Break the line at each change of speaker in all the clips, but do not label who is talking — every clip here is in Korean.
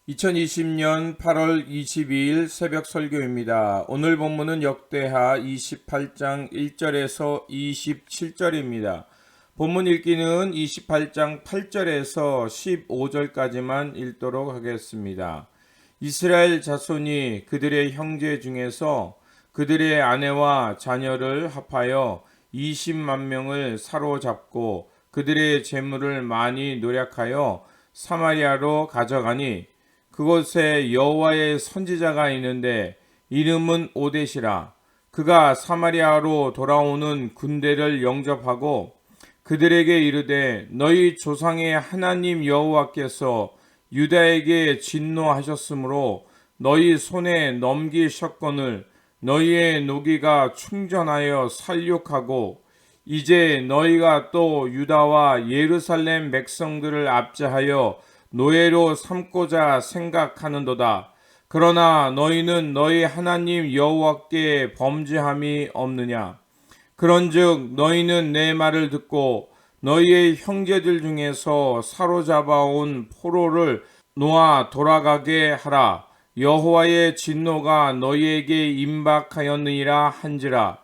2020년 8월 22일 새벽 설교입니다. 오늘 본문은 역대하 28장 1절에서 27절입니다. 본문 읽기는 28장 8절에서 15절까지만 읽도록 하겠습니다. 이스라엘 자손이 그들의 형제 중에서 그들의 아내와 자녀를 합하여 20만 명을 사로잡고 그들의 재물을 많이 노략하여 사마리아로 가져가니 그곳에 여호와의 선지자가 있는데 이름은 오뎃이라. 그가 사마리아로 돌아오는 군대를 영접하고 그들에게 이르되 너희 조상의 하나님 여호와께서 유다에게 진노하셨으므로 너희 손에 넘기셨거늘 너희의 노기가 충전하여 살육하고 이제 너희가 또 유다와 예루살렘 백성들을 압제하여 노예로 삼고자 생각하는도다. 그러나 너희는 너희 하나님 여호와께 범죄함이 없느냐? 그런즉 너희는 내 말을 듣고 너희의 형제들 중에서 사로잡아온 포로를 놓아 돌아가게 하라. 여호와의 진노가 너희에게 임박하였느니라 한지라.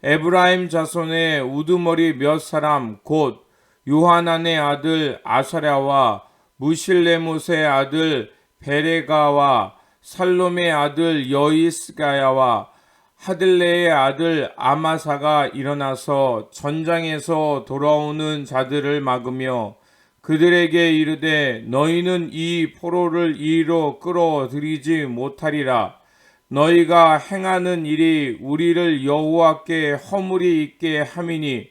에브라임 자손의 우두머리 몇 사람 곧 요하난의 아들 아사랴와 무실레못의 아들 베레가와 살롬의 아들 여이스가야와 하들레의 아들 아마사가 일어나서 전장에서 돌아오는 자들을 막으며 그들에게 이르되 너희는 이 포로를 이리로 끌어들이지 못하리라. 너희가 행하는 일이 우리를 여호와께 허물이 있게 함이니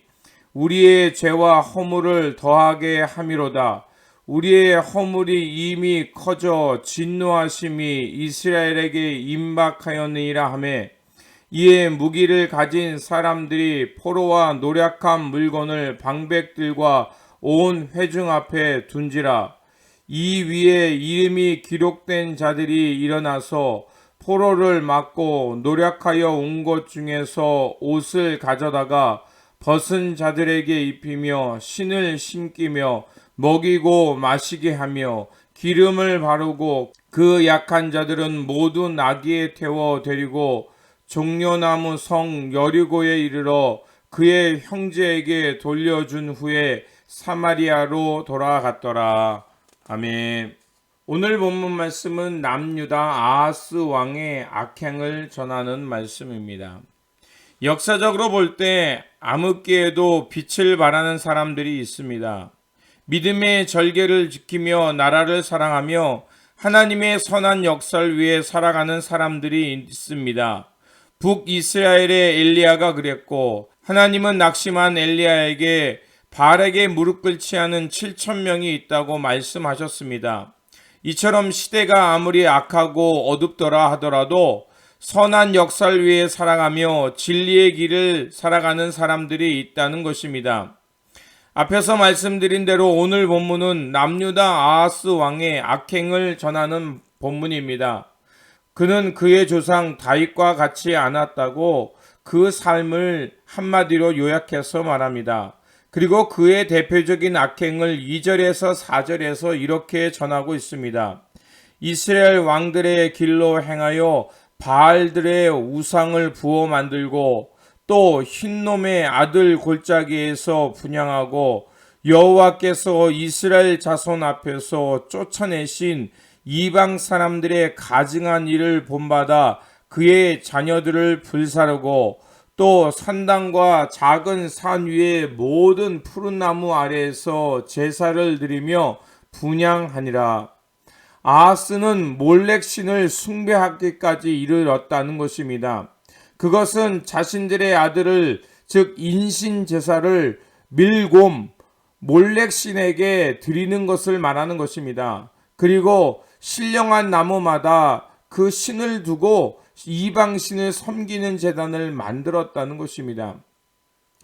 우리의 죄와 허물을 더하게 함이로다. 우리의 허물이 이미 커져 진노하심이 이스라엘에게 임박하였느니라 하매 이에 무기를 가진 사람들이 포로와 노략한 물건을 방백들과 온 회중 앞에 둔지라. 이 위에 이름이 기록된 자들이 일어나서 포로를 막고 노략하여 온 것 중에서 옷을 가져다가 벗은 자들에게 입히며 신을 신기며 먹이고 마시게 하며 기름을 바르고 그 약한 자들은 모두 나귀에 태워 데리고 종려나무 성 여리고에 이르러 그의 형제에게 돌려준 후에 사마리아로 돌아갔더라. 아멘. 오늘 본문 말씀은 남유다 아하스 왕의 악행을 전하는 말씀입니다. 역사적으로 볼 때 암흑기에도 빛을 발하는 사람들이 있습니다. 믿음의 절개를 지키며 나라를 사랑하며 하나님의 선한 역사를 위해 살아가는 사람들이 있습니다. 북이스라엘의 엘리야가 그랬고 하나님은 낙심한 엘리야에게 바알에게 무릎 꿇지 않은 7,000명이 있다고 말씀하셨습니다. 이처럼 시대가 아무리 악하고 어둡더라 하더라도 선한 역사를 위해 살아가며 진리의 길을 살아가는 사람들이 있다는 것입니다. 앞에서 말씀드린 대로 오늘 본문은 남유다 아하스 왕의 악행을 전하는 본문입니다. 그는 그의 조상 다윗과 같이 않았다고 그 삶을 한마디로 요약해서 말합니다. 그리고 그의 대표적인 악행을 2절에서 4절에서 이렇게 전하고 있습니다. 이스라엘 왕들의 길로 행하여 바알들의 우상을 부어 만들고 또 흰놈의 아들 골짜기에서 분향하고 여호와께서 이스라엘 자손 앞에서 쫓아내신 이방 사람들의 가증한 일을 본받아 그의 자녀들을 불사르고 또 산당과 작은 산 위의 모든 푸른 나무 아래에서 제사를 드리며 분향하니라. 아하스는 몰렉 신을 숭배하기까지 이르렀다는 것입니다. 그것은 자신들의 아들을 즉 인신 제사를 밀곰 몰렉 신에게 드리는 것을 말하는 것입니다. 그리고 신령한 나무마다 그 신을 두고 이방 신을 섬기는 제단을 만들었다는 것입니다.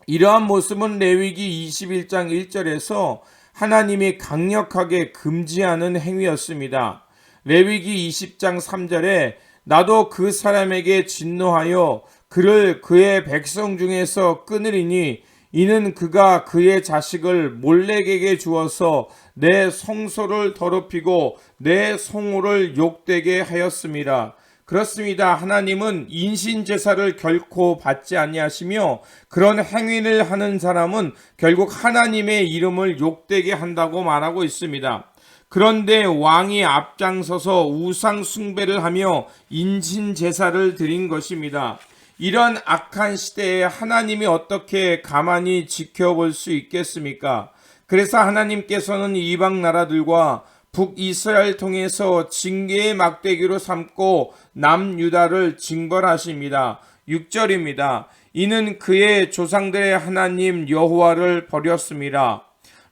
이러한 모습은 레위기 21장 1절에서 하나님이 강력하게 금지하는 행위였습니다. 레위기 20장 3절에 나도 그 사람에게 진노하여 그를 그의 백성 중에서 끊으리니 이는 그가 그의 자식을 몰렉에게 주어서 내 성소를 더럽히고 내 성호를 욕되게 하였습니다. 그렇습니다. 하나님은 인신제사를 결코 받지 아니하시며 그런 행위를 하는 사람은 결국 하나님의 이름을 욕되게 한다고 말하고 있습니다. 그런데 왕이 앞장서서 우상 숭배를 하며 인신제사를 드린 것입니다. 이런 악한 시대에 하나님이 어떻게 가만히 지켜볼 수 있겠습니까? 그래서 하나님께서는 이방 나라들과 북이스라엘 통해서 징계의 막대기로 삼고 남유다를 징벌하십니다. 6절입니다. 이는 그의 조상들의 하나님 여호와를 버렸습니다.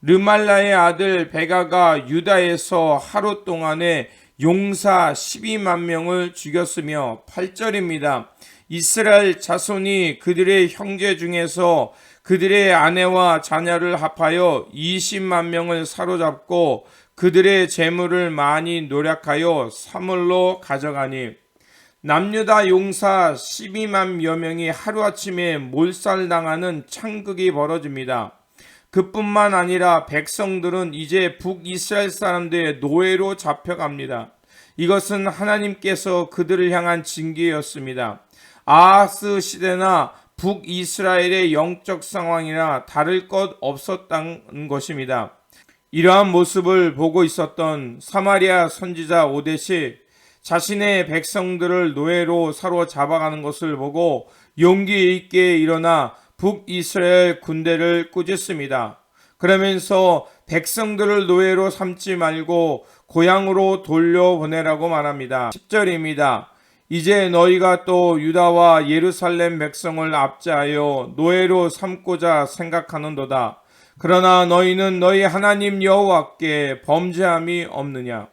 르말라의 아들 베가가 유다에서 하루 동안에 용사 12만 명을 죽였으며 8절입니다. 이스라엘 자손이 그들의 형제 중에서 그들의 아내와 자녀를 합하여 20만 명을 사로잡고 그들의 재물을 많이 노략하여 사물로 가져가니 남유다 용사 12만여 명이 하루아침에 몰살당하는 창극이 벌어집니다. 그뿐만 아니라 백성들은 이제 북이스라엘 사람들의 노예로 잡혀갑니다. 이것은 하나님께서 그들을 향한 징계였습니다. 아하스 시대나 북이스라엘의 영적 상황이나 다를 것 없었다는 것입니다. 이러한 모습을 보고 있었던 사마리아 선지자 오뎃이 자신의 백성들을 노예로 사로잡아가는 것을 보고 용기 있게 일어나 북이스라엘 군대를 꾸짖습니다. 그러면서 백성들을 노예로 삼지 말고 고향으로 돌려보내라고 말합니다. 10절입니다. 이제 너희가 또 유다와 예루살렘 백성을 압제하여 노예로 삼고자 생각하는도다. 그러나 너희는 너희 하나님 여호와께 범죄함이 없느냐.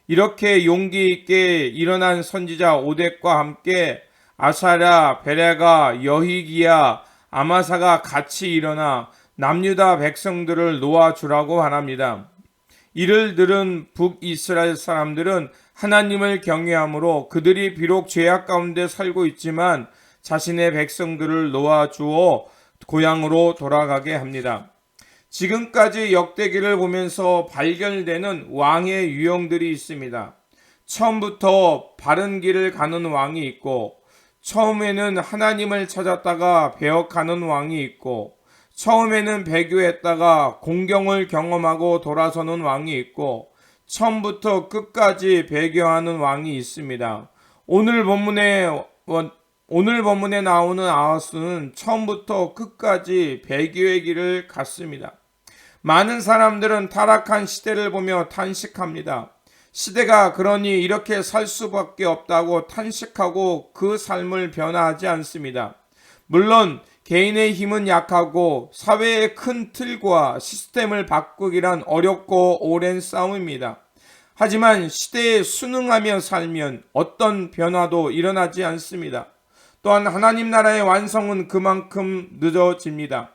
이렇게 용기 있게 일어난 선지자 오뎃과 함께 아사랴, 베레가, 여히기야, 아마사가 같이 일어나 남유다 백성들을 놓아주라고 말합니다. 이를 들은 북이스라엘 사람들은 하나님을 경외함으로 그들이 비록 죄악 가운데 살고 있지만 자신의 백성들을 놓아주어 고향으로 돌아가게 합니다. 지금까지 역대기를 보면서 발견되는 왕의 유형들이 있습니다. 처음부터 바른 길을 가는 왕이 있고, 처음에는 하나님을 찾았다가 배역하는 왕이 있고, 처음에는 배교했다가 공경을 경험하고 돌아서는 왕이 있고, 처음부터 끝까지 배교하는 왕이 있습니다. 오늘 본문에 나오는 아하스는 처음부터 끝까지 배교의 길을 갔습니다. 많은 사람들은 타락한 시대를 보며 탄식합니다. 시대가 그러니 이렇게 살 수밖에 없다고 탄식하고 그 삶을 변화하지 않습니다. 물론 개인의 힘은 약하고 사회의 큰 틀과 시스템을 바꾸기란 어렵고 오랜 싸움입니다. 하지만 시대에 순응하며 살면 어떤 변화도 일어나지 않습니다. 또한 하나님 나라의 완성은 그만큼 늦어집니다.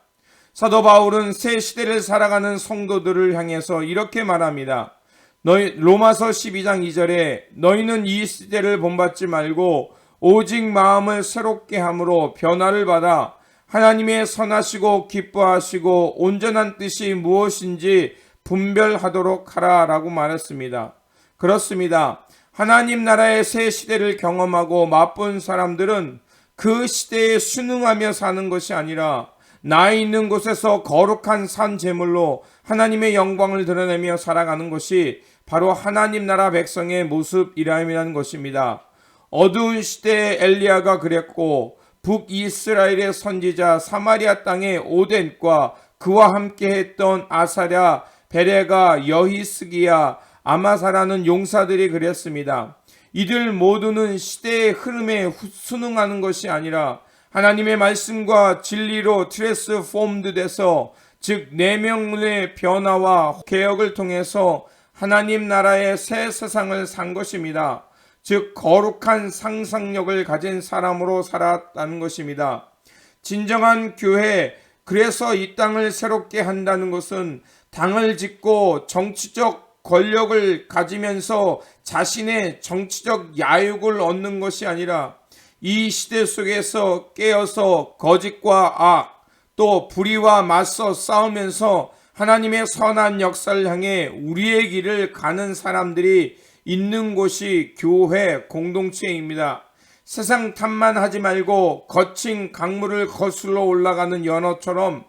사도 바울은 새 시대를 살아가는 성도들을 향해서 이렇게 말합니다. 로마서 12장 2절에 너희는 이 시대를 본받지 말고 오직 마음을 새롭게 함으로 변화를 받아 하나님의 선하시고 기뻐하시고 온전한 뜻이 무엇인지 분별하도록 하라라고 말했습니다. 그렇습니다. 하나님 나라의 새 시대를 경험하고 맛본 사람들은 그 시대에 순응하며 사는 것이 아니라 나 있는 곳에서 거룩한 산 제물로 하나님의 영광을 드러내며 살아가는 것이 바로 하나님 나라 백성의 모습이라는 것입니다. 어두운 시대에 엘리야가 그랬고 북이스라엘의 선지자 사마리아 땅의 오뎃과 그와 함께 했던 아사랴, 베레가, 여히스기야, 아마사라는 용사들이 그랬습니다. 이들 모두는 시대의 흐름에 순응하는 것이 아니라 하나님의 말씀과 진리로 트랜스포음드 돼서 즉 내면의 변화와 개혁을 통해서 하나님 나라의 새 세상을 산 것입니다. 즉 거룩한 상상력을 가진 사람으로 살았다는 것입니다. 진정한 교회, 그래서 이 땅을 새롭게 한다는 것은 당을 짓고 정치적 권력을 가지면서 자신의 정치적 야욕을 얻는 것이 아니라 이 시대 속에서 깨어서 거짓과 악, 또 불의와 맞서 싸우면서 하나님의 선한 역사를 향해 우리의 길을 가는 사람들이 있는 곳이 교회 공동체입니다. 세상 탓만 하지 말고 거친 강물을 거슬러 올라가는 연어처럼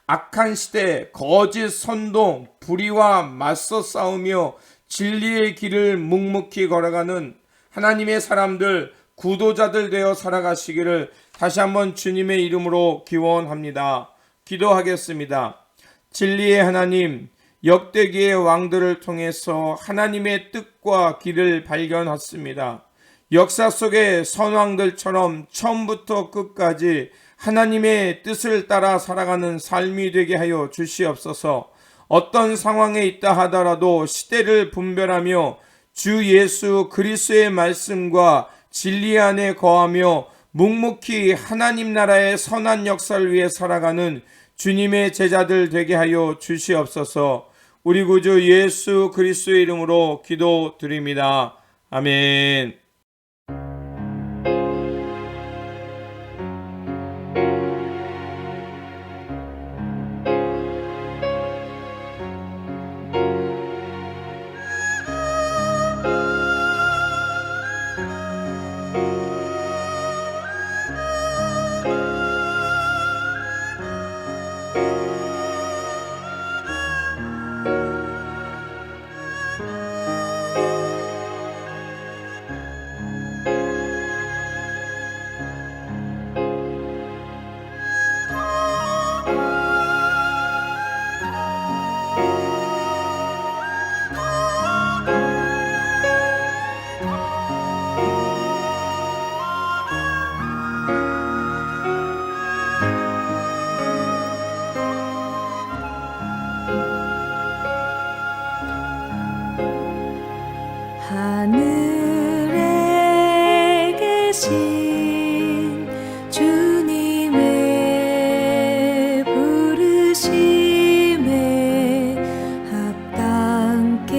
악한 시대 거짓 선동 불의와 맞서 싸우며 진리의 길을 묵묵히 걸어가는 하나님의 사람들 구도자들 되어 살아가시기를 다시 한번 주님의 이름으로 기원합니다. 기도하겠습니다. 진리의 하나님, 역대기의 왕들을 통해서 하나님의 뜻과 길을 발견했습니다. 역사 속의 선왕들처럼 처음부터 끝까지 하나님의 뜻을 따라 살아가는 삶이 되게 하여 주시옵소서. 어떤 상황에 있다 하더라도 시대를 분별하며 주 예수 그리스도의 말씀과 진리 안에 거하며 묵묵히 하나님 나라의 선한 역사를 위해 살아가는 주님의 제자들 되게 하여 주시옵소서. 우리 구주 예수 그리스도의 이름으로 기도드립니다. 아멘.
하늘에 계신 주님의 부르심에 합당케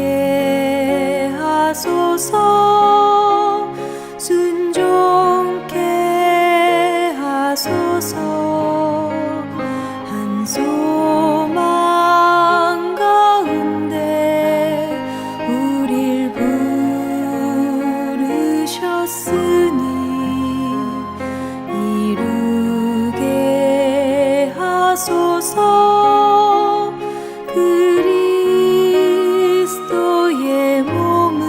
하소서 순종케 하소서 한 소망 가운데 우릴 부르셨으니 이루게 하소서 그리스도의 몸을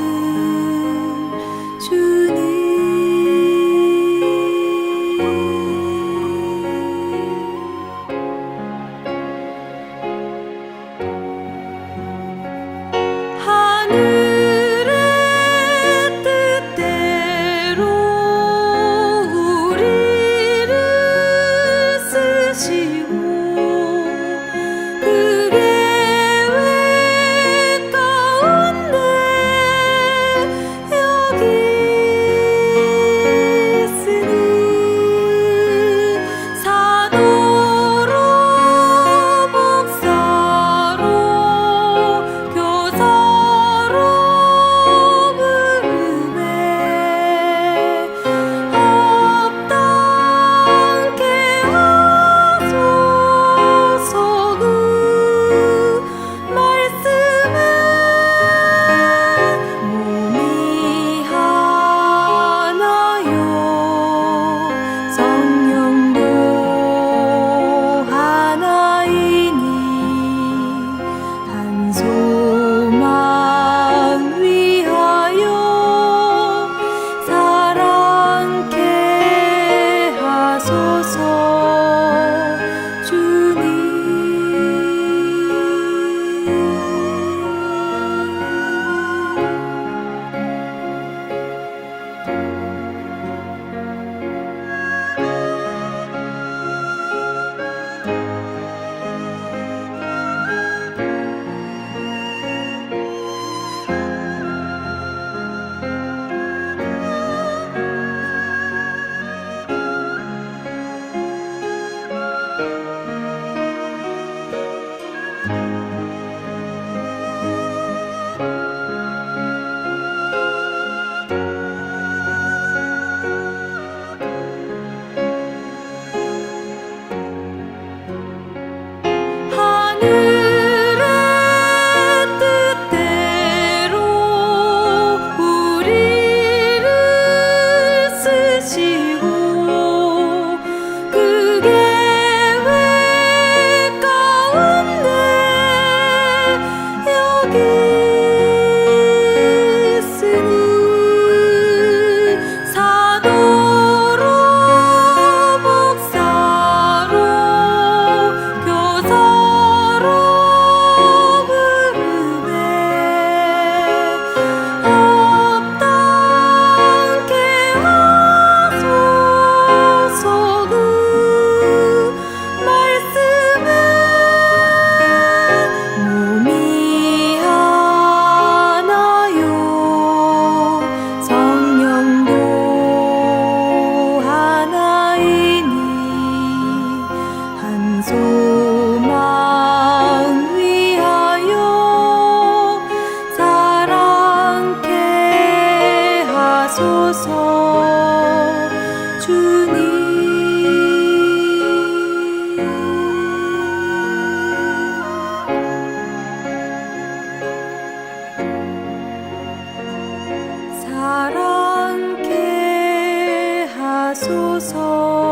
하소서 주님. 사랑케 하소서